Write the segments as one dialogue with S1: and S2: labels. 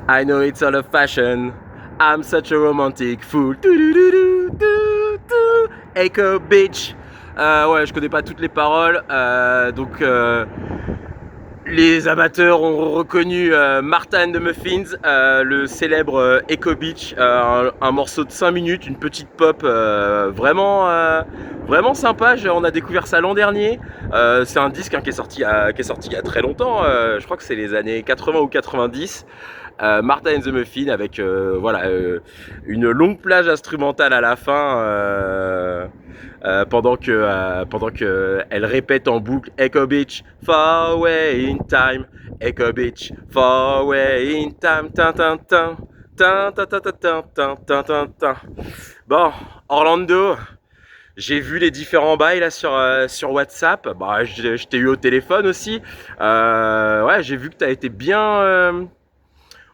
S1: I know it's all a fashion. I'm such a romantic fool. Echo Beach. Ouais, je connais pas toutes les paroles. Les amateurs ont reconnu Martha and the Muffins, le célèbre Echo Beach, un morceau de 5 minutes, une petite pop vraiment sympa. On a découvert ça l'an dernier. C'est un disque qui est sorti il y a très longtemps. Je crois que c'est les années 80 ou 90. Martha and the Muffins avec une longue plage instrumentale à la fin pendant que elle répète en boucle Echo Beach far away in time, Echo Beach far away in time, tin tin tin tin tin tin tin tin tin tin tin. Bon, Orlando, j'ai vu les différents bails là sur WhatsApp. Bah, je t'ai eu au téléphone aussi. Ouais, j'ai vu que t'as été bien.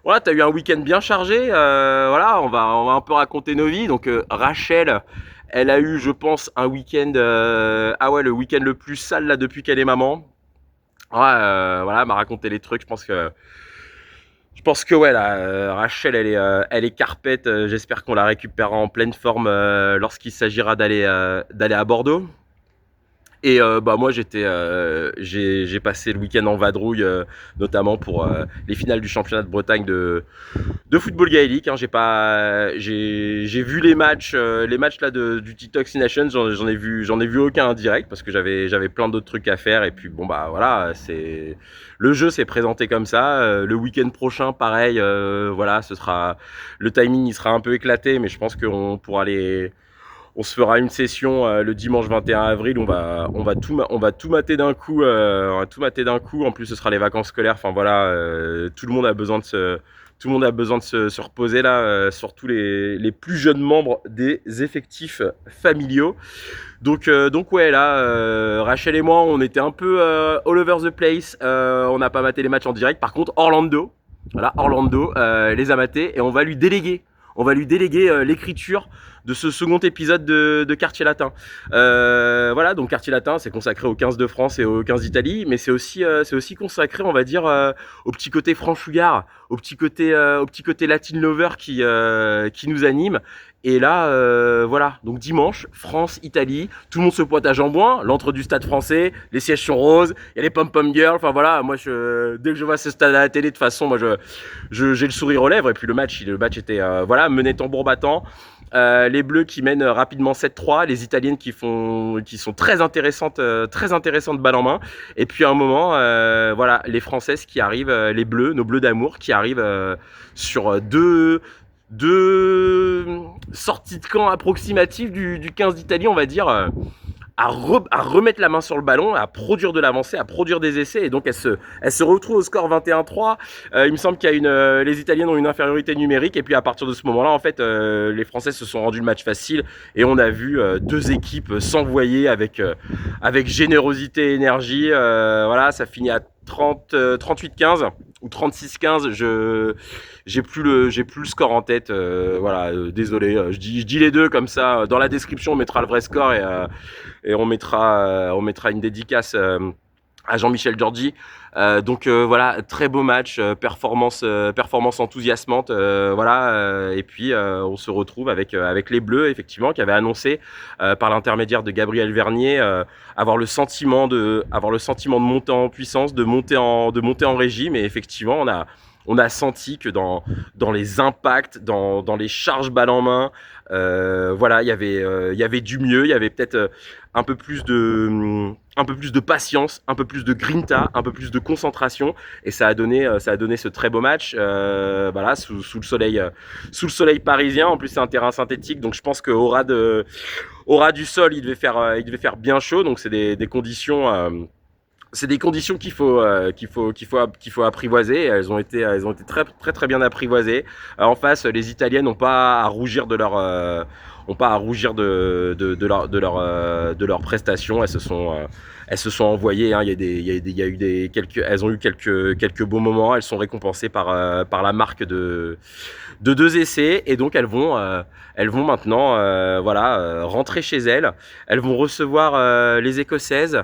S1: Voilà, t'as eu un week-end bien chargé. Voilà, on va un peu raconter nos vies. Donc Rachel, elle a eu, je pense, un week-end. Ah ouais, le week-end le plus sale là depuis qu'elle est maman. Ouais, voilà, elle m'a raconté les trucs. Je pense que ouais, là, Rachel, elle est carpette. J'espère qu'on la récupérera en pleine forme lorsqu'il s'agira d'aller à Bordeaux. Et bah moi j'ai passé le week-end en vadrouille, notamment pour les finales du championnat de Bretagne de football gaélique. Hein. J'ai vu les matchs là du TikTok Nations. J'en ai vu aucun en direct parce que j'avais plein d'autres trucs à faire. Et puis bon bah voilà, c'est le jeu s'est présenté comme ça. Le week-end prochain, pareil, voilà, le timing il sera un peu éclaté, mais je pense qu'on pourra aller. On se fera une session le dimanche 21 avril. On va tout mater d'un coup. On va tout mater d'un coup. En plus, ce sera les vacances scolaires. Enfin voilà, tout le monde a besoin de se reposer là, surtout les plus jeunes membres des effectifs familiaux. Donc ouais, là, Rachel et moi, on était un peu all over the place. On n'a pas maté les matchs en direct. Par contre, Orlando les a matés et on va lui déléguer. On va lui déléguer l'écriture de ce second épisode de Quartier Latin. Voilà, donc Quartier Latin, c'est consacré aux 15 de France et aux 15 d'Italie, mais c'est aussi consacré, on va dire, au petit côté franchouillard, au petit côté Latin lover qui nous anime. Et là, voilà, donc dimanche, France-Italie, tout le monde se pointe à Jambouin, l'antre du stade français, les sièges sont roses, il y a les pom-pom girls, enfin voilà, moi dès que je vois ce stade à la télé, de toute façon, moi j'ai le sourire aux lèvres, et puis le match était voilà, mené tambour battant. Les Bleus qui mènent rapidement 7-3, les Italiennes qui sont très intéressantes balle en main. Et puis à un moment, voilà, les Françaises qui arrivent, les Bleus, nos Bleus d'amour, qui arrivent sur deux sorties de camp approximatives du 15 d'Italie, on va dire. À remettre la main sur le ballon, à produire de l'avancée, à produire des essais, et donc elle se retrouve au score 21-3. Il me semble qu'il y a les Italiennes ont une infériorité numérique, et puis à partir de ce moment-là, en fait, les Français se sont rendus le match facile, et on a vu deux équipes s'envoyer avec générosité et énergie. Voilà, ça finit à 38-15 ou 36-15, j'ai plus le score en tête. Voilà, désolé, je dis les deux comme ça. Dans la description, on mettra le vrai score et on mettra une dédicace à Jean-Michel Giorgi. Voilà, très beau match, performance enthousiasmante, voilà, et puis on se retrouve avec les Bleus, effectivement, qui avaient annoncé par l'intermédiaire de Gabriel Vernier avoir le sentiment de monter en puissance, de monter en régime, et effectivement on a senti que dans les impacts, dans les charges balle en main, voilà, il y avait du mieux, il y avait peut-être un peu plus de patience, un peu plus de grinta, un peu plus de concentration, et ça a donné ce très beau match, voilà, sous le soleil parisien. En plus, c'est un terrain synthétique, donc je pense qu'au ras du sol, il devait faire bien chaud. Donc c'est des conditions. C'est des conditions qu'il faut apprivoiser. Elles ont été très très très bien apprivoisées. En face, les Italiennes n'ont pas à rougir de leur prestation. Elles se sont envoyées. Hein. Elles ont eu quelques beaux moments. Elles sont récompensées par la marque de deux essais, et donc elles vont maintenant rentrer chez elles. Elles vont recevoir les Écossaises.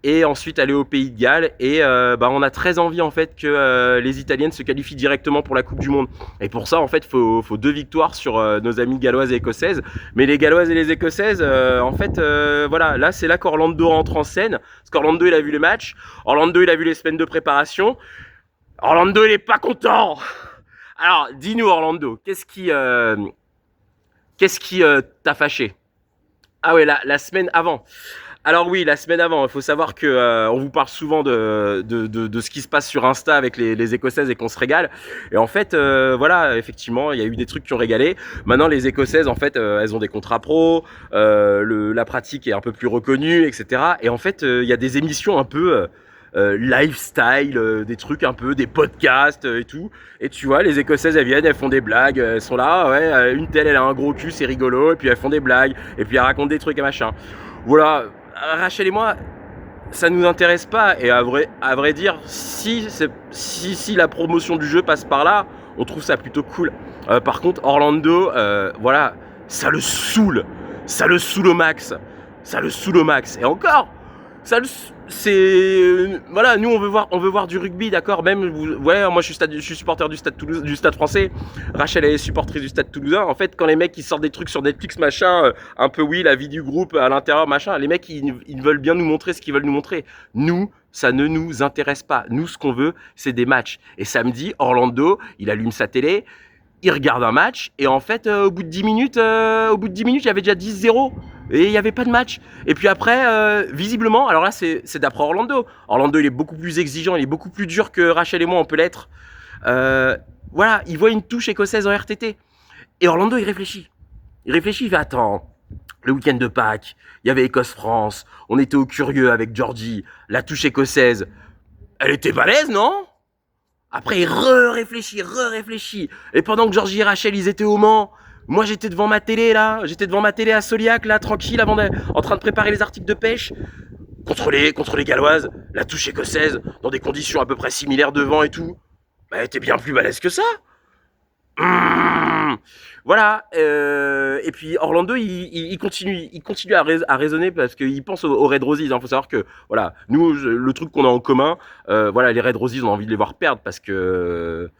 S1: et ensuite aller au Pays de Galles. Et on a très envie en fait que les Italiennes se qualifient directement pour la Coupe du Monde. Et pour ça, en fait, faut 2 victoires sur nos amies galloises et écossaises. Mais les galloises et les écossaises, en fait, voilà, là c'est là qu'Orlando rentre en scène. Parce qu'Orlando il a vu les matchs, Orlando il a vu les semaines de préparation. Orlando il est pas content. Alors, dis-nous Orlando, qu'est-ce qui t'a fâché? Ah ouais, la semaine avant. Alors oui, la semaine avant, il faut savoir que on vous parle souvent de ce qui se passe sur Insta avec les Écossaises et qu'on se régale. Et en fait, voilà, effectivement, il y a eu des trucs qui ont régalé. Maintenant, les Écossaises, en fait, elles ont des contrats pro, la pratique est un peu plus reconnue, etc. Et en fait, il y a des émissions un peu lifestyle, des trucs un peu, des podcasts et tout. Et tu vois, les Écossaises, elles viennent, elles font des blagues, elles sont là, ouais, une telle, elle a un gros cul, c'est rigolo, et puis elles font des blagues, et puis elles racontent des trucs et machin. Voilà, Rachel et moi, ça nous intéresse pas. Et à vrai dire, si la promotion du jeu passe par là, on trouve ça plutôt cool. Par contre, Orlando, voilà, ça le saoule. Ça le saoule au max. Ça le saoule au max. Et encore, ça le c'est voilà, nous on veut voir du rugby, d'accord. Même ouais, moi je suis supporter du stade Toulouse, du stade français. Rachel elle est supportrice du stade toulousain. En fait, quand les mecs ils sortent des trucs sur Netflix machin, un peu oui, la vie du groupe à l'intérieur machin, les mecs ils veulent bien nous montrer ce qu'ils veulent nous montrer. Nous, ça ne nous intéresse pas. Nous, ce qu'on veut, c'est des matchs. Et samedi, Orlando, il allume sa télé, il regarde un match et en fait au bout de 10 minutes il y avait déjà 10-0 et il n'y avait pas de match. Et puis après visiblement, alors là c'est d'après Orlando. Orlando il est beaucoup plus exigeant, il est beaucoup plus dur que Rachel et moi on peut l'être. Voilà, il voit une touche écossaise en RTT et Orlando il réfléchit, il fait attends, le week-end de Pâques, il y avait Écosse-France, on était au curieux avec Georgie, la touche écossaise, elle était balèze non? Après, il réfléchit. Et pendant que Georgie et Rachel, ils étaient au Mans, moi, j'étais devant ma télé, là. J'étais devant ma télé à Soliac, là, tranquille, en train de préparer les articles de pêche. Contre les Galloises, la touche écossaise, dans des conditions à peu près similaires de vent et tout. Bah, elle était bien plus balèze que ça. Mmh. Voilà. Et puis Orlando, il continue à raisonner parce qu'il pense aux Red Roses. Il faut savoir que voilà, nous, le truc qu'on a en commun, voilà, les Red Roses, on a envie de les voir perdre parce que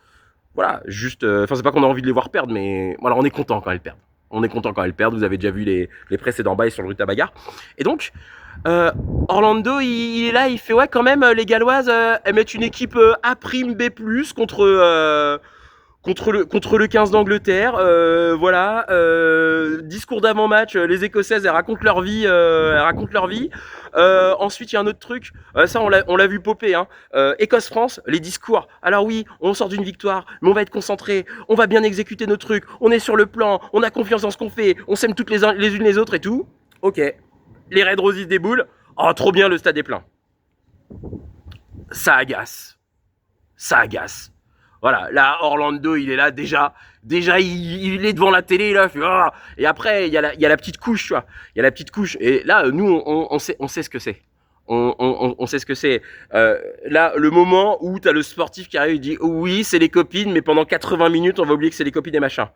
S1: voilà, juste, enfin c'est pas qu'on a envie de les voir perdre, mais voilà, on est content quand elles perdent. On est content quand elles perdent. Vous avez déjà vu les précédents bails sur le Rutabaga. Et donc, Orlando, il est là, il fait ouais quand même, les Galloises, elles mettent une équipe A prime B+ contre le 15 d'Angleterre, voilà. Discours d'avant-match, les Écossaises elles racontent leur vie, ensuite il y a un autre truc, ça on l'a vu popper, hein. Écosse-France, les discours. Alors oui, on sort d'une victoire, mais on va être concentré, on va bien exécuter nos trucs, on est sur le plan, on a confiance en ce qu'on fait, on s'aime toutes les unes les autres et tout. Ok, les Red Roses déboulent. Oh trop bien, le stade est plein. Ça agace. Ça agace. Voilà, là, Orlando, il est là déjà. Déjà, il est devant la télé, là. Fait, oh. Et après, il y a la petite couche, tu vois. Il y a la petite couche. Et là, nous, on sait ce que c'est. On sait ce que c'est. Là, le moment où tu as le sportif qui arrive, il dit oui, c'est les copines, mais pendant 80 minutes, on va oublier que c'est les copines et machin.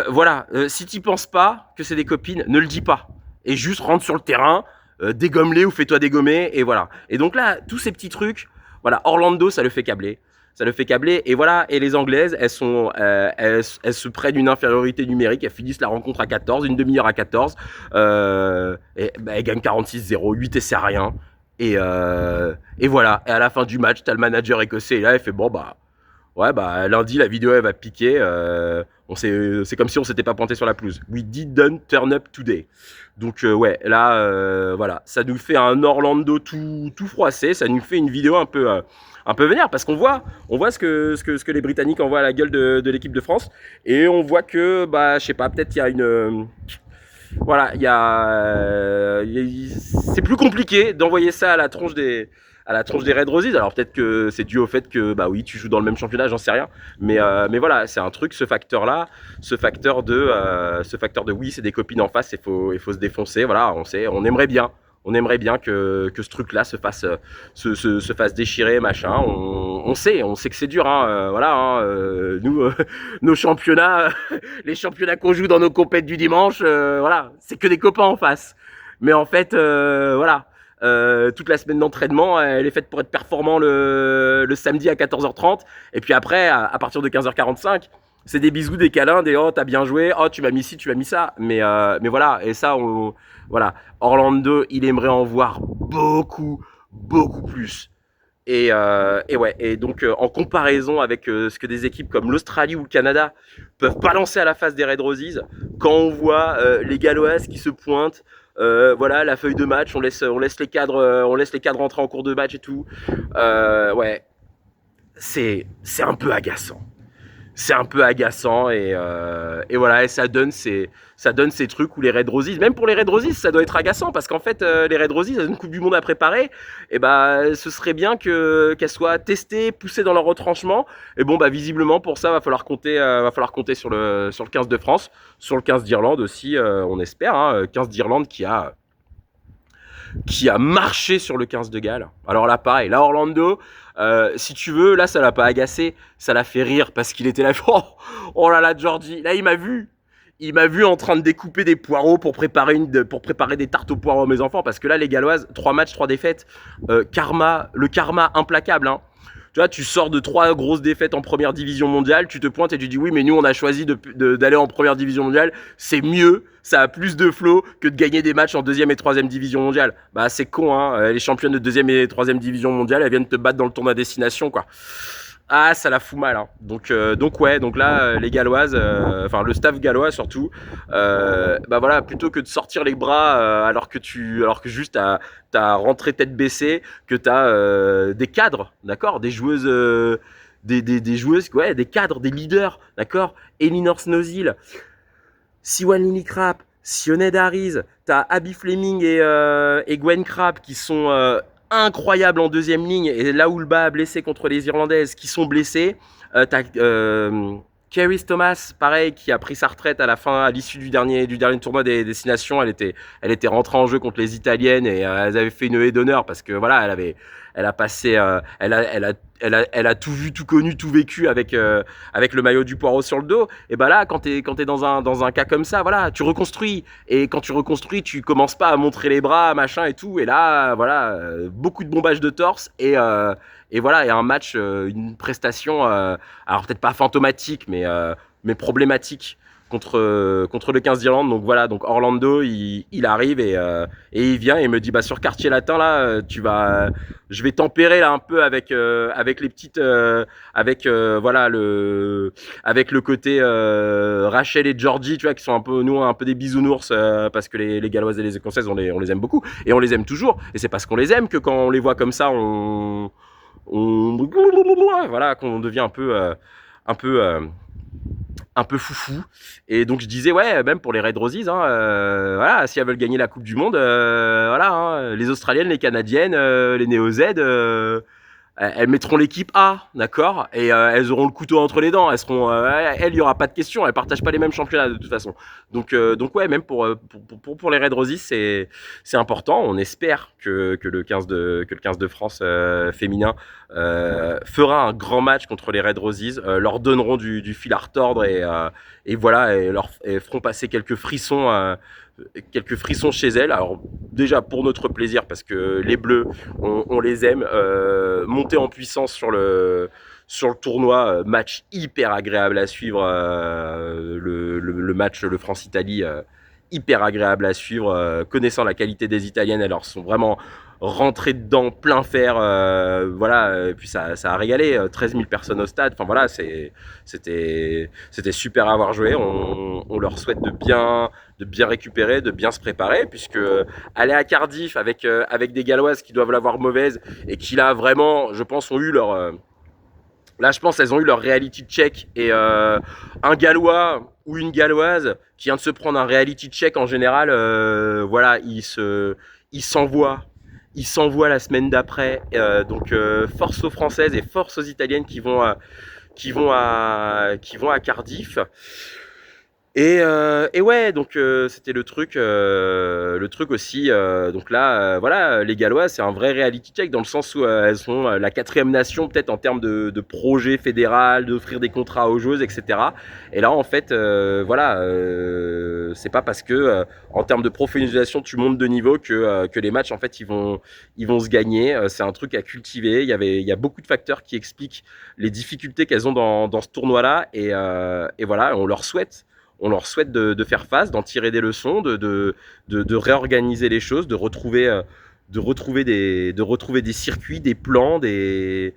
S1: Voilà, si tu penses pas que c'est des copines, ne le dis pas. Et juste rentre sur le terrain, dégomme-les ou fais-toi dégommer, et voilà. Et donc là, tous ces petits trucs, voilà, Orlando, ça le fait câbler. Ça le fait câbler, et voilà. Et les Anglaises, elles se prennent une infériorité numérique, elles finissent la rencontre à 14, une demi-heure à 14, et bah, elles gagnent 46-0, 8 essais à rien. Et voilà. Et à la fin du match, t'as le manager écossais, et là, il fait bon, bah. Ouais, bah lundi, la vidéo, elle va piquer. C'est comme si on s'était pas pointé sur la pelouse. We didn't turn up today. Donc, ouais, là, voilà. Ça nous fait un Orlando tout froissé. Ça nous fait une vidéo un peu vénère. Parce qu'on voit ce que les Britanniques envoient à la gueule de l'équipe de France. Et on voit que, bah, je sais pas, peut-être il y a une. Voilà, c'est plus compliqué d'envoyer ça à la tronche des Red Roses. Alors peut-être que c'est dû au fait que bah oui, tu joues dans le même championnat, j'en sais rien. Mais voilà, c'est un truc, ce facteur de oui, c'est des copines en face, il faut se défoncer. Voilà, on aimerait bien. On aimerait bien que ce truc-là se fasse déchirer, machin. On sait que c'est dur, hein. Voilà, hein, nous, nos championnats, les championnats qu'on joue dans nos compètes du dimanche, voilà, c'est que des copains en face. Mais en fait, voilà, toute la semaine d'entraînement, elle est faite pour être performant le samedi à 14h30. Et puis après, à partir de 15h45, c'est des bisous, des câlins, des oh t'as bien joué, oh tu m'as mis ci, tu m'as mis ça. Mais voilà, et ça, voilà. Orlando, il aimerait en voir beaucoup, beaucoup plus. Et ouais, et donc en comparaison avec ce que des équipes comme l'Australie ou le Canada peuvent balancer à la face des Red Roses, quand on voit les Galloises qui se pointent, voilà la feuille de match, on laisse les cadres rentrer en cours de match et tout, ouais, c'est un peu agaçant. C'est un peu agaçant et voilà, et ça donne ces trucs où les Red Roses, même pour les Red Roses, ça doit être agaçant parce qu'en fait, les Red Roses, elles ont une Coupe du Monde à préparer, et bah, ce serait bien qu'elles soient testées, poussées dans leur retranchement. Et bon, bah, visiblement, pour ça, va falloir compter sur le 15 de France, sur le 15 d'Irlande aussi, on espère, hein, 15 d'Irlande qui a marché sur le 15 de Galles. Alors là, pareil, là, Orlando, si tu veux, là, ça l'a pas agacé, ça l'a fait rire parce qu'il était là, oh, oh là là, Georgie, là, il m'a vu. Il m'a vu en train de découper des poireaux pour préparer des tartes aux poireaux à mes enfants. Parce que là, les Galloises, 3 matchs, 3 défaites. Le karma implacable. Hein. Tu vois, tu sors de 3 grosses défaites en première division mondiale, tu te pointes et tu dis oui, mais nous, on a choisi d'aller en première division mondiale. C'est mieux, ça a plus de flow que de gagner des matchs en deuxième et troisième division mondiale. Bah, c'est con, hein. Les championnes de deuxième et troisième division mondiale, elles viennent te battre dans le tournoi à destination, quoi. Ah, ça la fout mal. Hein. Donc ouais, donc là, les Galloises, enfin le staff gallois surtout, bah voilà, plutôt que de sortir les bras alors que juste t'as rentré tête baissée, que t'as des cadres, d'accord, des joueuses, des joueuses, ouais, des cadres, des leaders, d'accord, Elinor Snozil, Siwan Lillicrap, Sioned Harris, t'as Abby Fleming et Gwen Crabb qui sont incroyables en deuxième ligne, et là où le bas a blessé contre les Irlandaises qui sont blessées, t'as Kerry Thomas, pareil, qui a pris sa retraite à l'issue du dernier tournoi des destinations. Elle était rentrée en jeu contre les Italiennes et elles avaient fait une haie d'honneur parce que voilà, elle a passé, elle a tout vu, tout connu, tout vécu avec le maillot du Poireau sur le dos. Et bah là, quand t'es dans un cas comme ça, voilà, tu reconstruis. Et quand tu reconstruis, tu commences pas à montrer les bras, machin et tout. Et là, voilà, beaucoup de bombage de torse et voilà, et un match, une prestation, alors peut-être pas fantomatique, mais problématique contre le 15 d'Irlande. Donc voilà, donc Orlando, il arrive et il vient et il me dit bah sur quartier latin là, je vais tempérer là un peu avec les petites, voilà avec le côté Rachel et Georgie, tu vois, qui sont un peu des bisounours parce que les Galloises et les Écossaises, on les aime beaucoup et on les aime toujours. Et c'est parce qu'on les aime que quand on les voit comme ça, voilà, qu'on devient un peu un peu foufou. Et donc je disais ouais, même pour les Red Roses, hein, voilà, si elles veulent gagner la Coupe du Monde, voilà, hein, les Australiennes, les Canadiennes, les Néo-Z, elles mettront l'équipe A, d'accord, et elles auront le couteau entre les dents. Elles seront, elles, il y aura pas de question. Elles partagent pas les mêmes championnats de toute façon. Donc ouais, même pour les Red Roses, c'est important. On espère que le 15 de France féminin fera un grand match contre les Red Roses, leur donneront du fil à retordre et voilà, et feront passer quelques frissons chez elles. Alors déjà pour notre plaisir parce que les Bleus, on les aime, monter en puissance sur le tournoi, match hyper agréable à suivre, le match, le France-Italie, hyper agréable à suivre, connaissant la qualité des Italiennes, elles leur sont vraiment rentrées dedans plein fer, voilà, et puis ça a régalé, 13 000 personnes au stade, enfin voilà, c'était super à avoir joué, on leur souhaite de bien récupérer, de bien se préparer, puisque aller à Cardiff avec des Galloises qui doivent l'avoir mauvaise et qui là vraiment, je pense, ont eu leur là, je pense elles ont eu leur reality check et un Gallois ou une Galloise qui vient de se prendre un reality check en général, voilà, il s'envoie la semaine d'après. Donc force aux Françaises et force aux Italiennes qui vont à Cardiff. Et ouais, donc c'était le truc aussi. Donc là, voilà, les Gallois, c'est un vrai reality check dans le sens où elles sont la quatrième nation peut-être en termes de projet fédéral, d'offrir des contrats aux joueuses, etc. Et là, en fait, voilà, c'est pas parce que en termes de professionnalisation, tu montes de niveau que les matchs, en fait, ils vont se gagner. C'est un truc à cultiver. Il y a beaucoup de facteurs qui expliquent les difficultés qu'elles ont dans ce tournoi-là. Et voilà, on leur souhaite de faire face, d'en tirer des leçons, de réorganiser les choses, de retrouver des circuits, des plans, de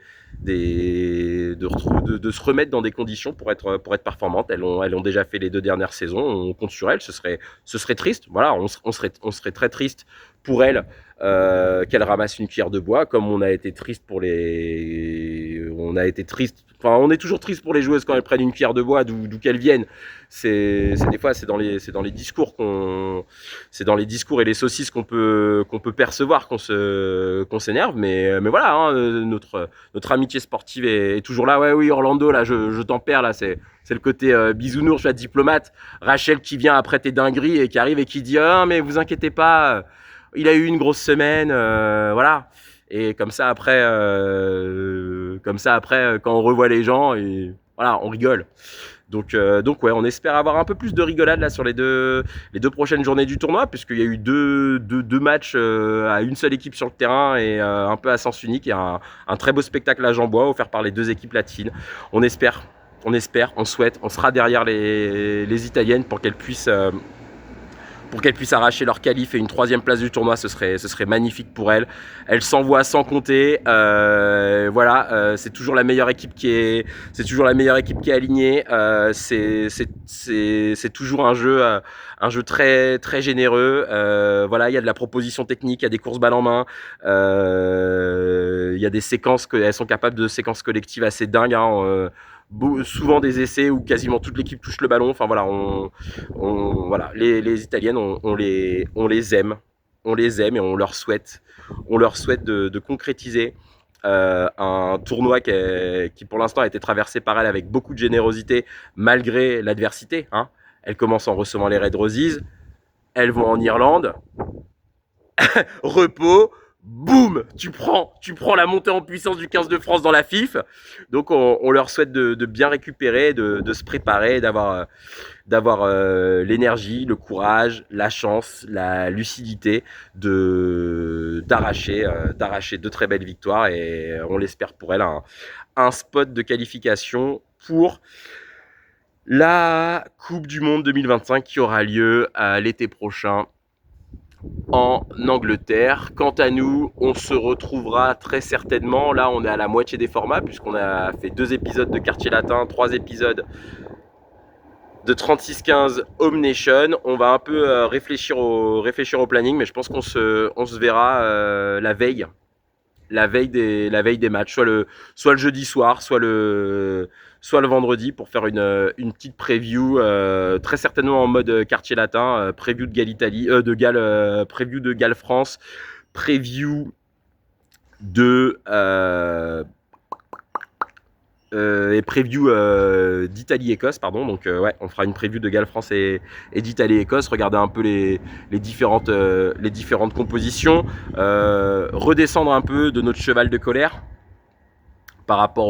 S1: se remettre dans des conditions pour être performantes. Elles ont déjà fait les 2 dernières saisons, on compte sur elles, ce serait triste, voilà, on serait très triste pour elles qu'elles ramassent une cuillère de bois, comme on a été triste pour les... On a été triste, enfin on est toujours triste pour les joueuses quand elles prennent une cuillère de bois, d'où qu'elles viennent. Des fois c'est dans les discours c'est dans les discours et les saucisses qu'on peut percevoir qu'on s'énerve, mais voilà, hein, notre amitié sportive est toujours là. Ouais, oui, Orlando, là, je t'en perds, là, c'est le côté bisounours, la diplomate. Rachel qui vient après tes dingueries et qui arrive et qui dit ah, mais vous inquiétez pas, il a eu une grosse semaine, voilà. Et comme ça après, quand on revoit les gens, et voilà, on rigole. Donc ouais, on espère avoir un peu plus de rigolade là sur les 2 prochaines journées du tournoi, puisqu'il y a eu deux matchs à une seule équipe sur le terrain et un peu à sens unique, et un très beau spectacle à Jean-Bois offert par les 2 équipes latines. On espère, on souhaite, on sera derrière les Italiennes pour qu'elles puissent arracher leur qualif et une 3e place du tournoi. Ce serait magnifique pour elles. Elles s'envoient sans compter. Voilà, c'est toujours la meilleure équipe c'est toujours la meilleure équipe qui est alignée. C'est toujours un jeu très très généreux. Voilà, il y a de la proposition technique, il y a des courses balles en main, il y a des séquences elles sont capables de séquences collectives assez dingues. Hein, souvent des essais où quasiment toute l'équipe touche le ballon. Enfin voilà, voilà, les Italiennes, on les aime, et on leur souhaite de concrétiser un tournoi qui pour l'instant a été traversé par elle avec beaucoup de générosité malgré l'adversité. Hein. Elles commencent en recevant les Red Roses, elles vont en Irlande, repos, boum, tu prends la montée en puissance du 15 de France dans la FIF. Donc on leur souhaite de bien récupérer, de se préparer, d'avoir l'énergie, le courage, la chance, la lucidité d'arracher de très belles victoires, et on l'espère pour elles un spot de qualification pour la Coupe du Monde 2025 qui aura lieu l'été prochain en Angleterre. Quant à nous, on se retrouvera très certainement. Là, on est à la moitié des formats puisqu'on a fait 2 épisodes de Quartier Latin, 3 épisodes de 36-15 Home Nation. On va un peu réfléchir au planning, mais je pense qu'on se verra la veille des matchs, soit le jeudi soir, soit le vendredi, pour faire une petite preview, très certainement en mode quartier latin, preview de Galles-Italie, preview de Galles-France, preview de et preview d'Italie-Écosse, pardon. Donc ouais, on fera une preview de Galles-France et d'Italie-Écosse, regarder un peu les différentes compositions, redescendre un peu de notre cheval de colère par rapport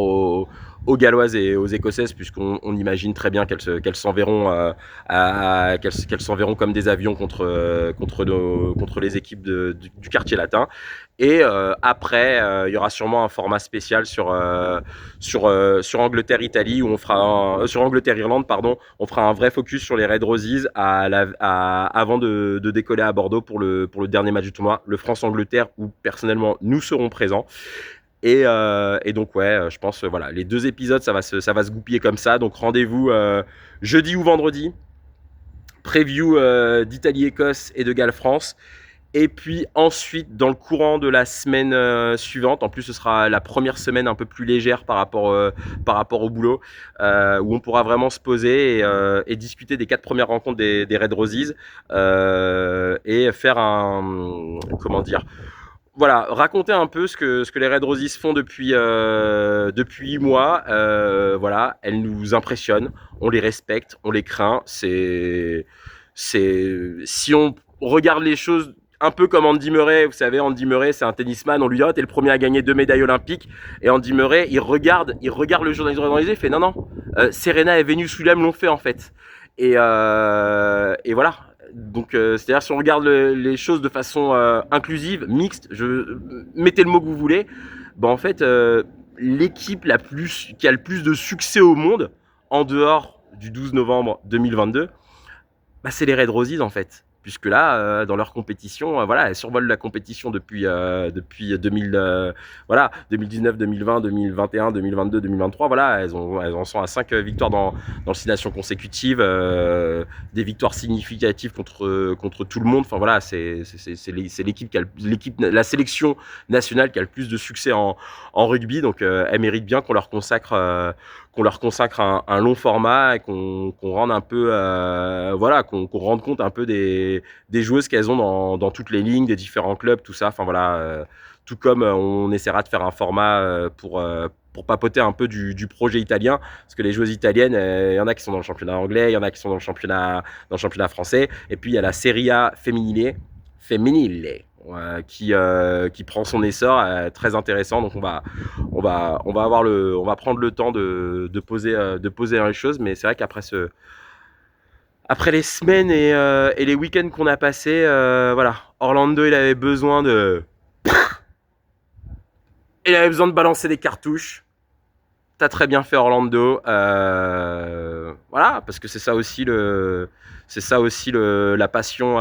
S1: aux Galloises et aux Écossaises, puisqu'on imagine très bien qu'elles s'enverront qu'elles s'enverront comme des avions contre les équipes du quartier latin. Et après, il y aura sûrement un format spécial sur Angleterre-Italie, où on fera sur Angleterre-Irlande, pardon, on fera un vrai focus sur les Red Roses avant de décoller à Bordeaux pour le dernier match du tournoi, le France-Angleterre, où personnellement nous serons présents. Et donc ouais, je pense voilà, les 2 épisodes ça va se goupiller comme ça. Donc rendez-vous jeudi ou vendredi, preview d'Italie-Écosse et de Galles-France. Et puis ensuite, dans le courant de la semaine suivante, en plus ce sera la première semaine un peu plus légère par rapport au boulot, où on pourra vraiment se poser et discuter des 4 premières rencontres des Red Roses, et faire comment dire, voilà, raconter un peu ce que les Red Roses font depuis 8 mois. Voilà, elles nous impressionnent, on les respecte, on les craint. Si on regarde les choses un peu comme Andy Murray, vous savez, Andy Murray, c'est un tennisman, on lui dit, oh, t'es le premier à gagner 2 médailles olympiques. Et Andy Murray, il regarde le journaliste dans les yeux, il fait, non, non, Serena et Venus Williams l'ont fait en fait. Et voilà. Donc, c'est-à-dire si on regarde les choses de façon inclusive, mixte, mettez le mot que vous voulez, bah en fait, l'équipe qui a le plus de succès au monde, en dehors du 12 novembre 2022, bah, c'est les Red Roses en fait. Puisque là, dans leur compétition, voilà, elles survolent la compétition depuis 2000, voilà, 2019, 2020, 2021, 2022, 2023. Voilà, elles en sont à 5 victoires dans 6 nations consécutives, des victoires significatives contre tout le monde. Enfin voilà, c'est l'équipe la sélection nationale qui a le plus de succès en rugby. Donc elles méritent bien qu'on leur consacre un long format et qu'on rende un peu, voilà, qu'on rende compte un peu des joueuses qu'elles ont dans toutes les lignes, des différents clubs, tout ça. Enfin voilà, tout comme on essaiera de faire un format pour papoter un peu du projet italien, parce que les joueuses italiennes, il y en a qui sont dans le championnat anglais, il y en a qui sont dans le championnat français, et puis il y a la Serie A féminile qui prend son essor, très intéressant. Donc on va prendre le temps de poser les choses, mais c'est vrai après les semaines et les week-ends qu'on a passés, voilà, Orlando il avait besoin de balancer des cartouches. T'as très bien fait Orlando, voilà, parce que la passion,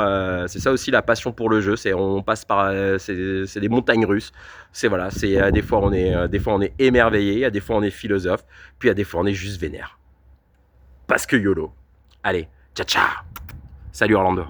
S1: c'est ça aussi la passion pour le jeu. On passe par, c'est des montagnes russes. Voilà, des fois on est émerveillé, des fois on est philosophe, puis des fois on est juste vénère. Parce que YOLO. Allez, ciao ciao. Salut Orlando.